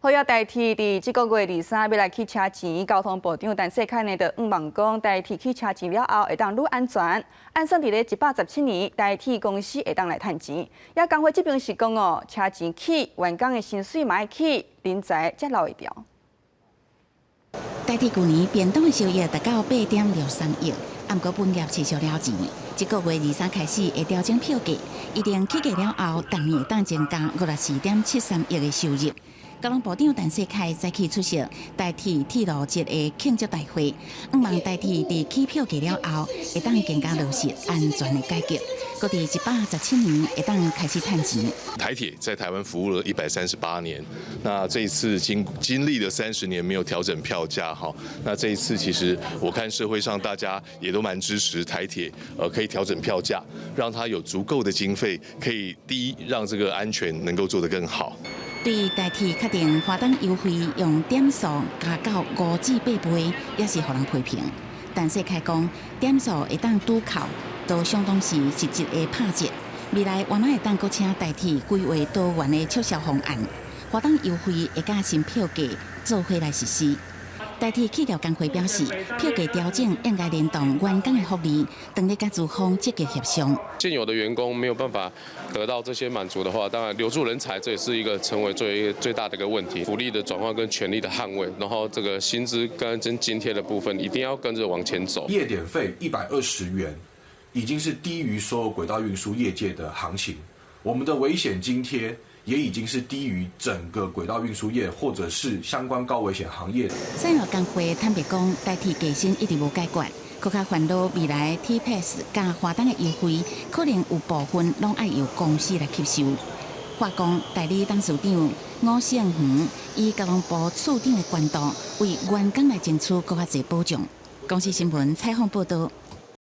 好要代替伫这个月23要来去车钱，交通部长陈世凯呢，就望讲代替去车钱了后会当愈安全。按算伫咧117年，代替公司会当来趁钱。也工会这边是讲哦，车钱起，员工的薪水嘛要起，人才才留会掉。代替去年变动的收益达到8.63亿，按过本业持续了钱。这个月23开始会调整票价，一定起价了后，逐年会当增加54.73亿的收入。交通部长陈世凯早起出席代替铁路节的庆祝大会，望代替伫起票价了后，会当更加落实安全的改革。搁伫117年会当开始趁钱。台铁在台湾服务了138年，那这一次经历了30年没有调整票价哈，那这一次其实我看社会上大家也都蛮支持台铁，可以调整票价，让它有足够的经费，可以第一让这个安全能够做得更好。对代替确定花灯优惠用点数加到5至8倍，也是互人批评。陈世凯讲，点数会当拄考，都相当是实质的拍折。未来原来会当搁请代替规划多元的促销方案，花灯优惠会甲新票价做伙来实施。代替企业工会表示，票价调整应该联动员工的福利，等咧甲资方积极协商。现有的员工没有办法得到这些满足的话，当然留住人才，这也是一个成为最大的一个问题。福利的转换跟权利的捍卫，然后这个薪资跟津贴的部分一定要跟着往前走。夜点费120元，已经是低于所有轨道运输业界的行情。我们的危险津贴也已经是低于整个轨道运输业或者是相关高危险行业。产业工会坦白讲，代替价薪一直无解决，更加烦恼未来 T-Pass 加花灯的优惠，可能有部分拢爱由公司来吸收。化工代理董事长吴胜恒以交通部处长的监督，为员工来争取更加侪保障。公司新闻采访报道。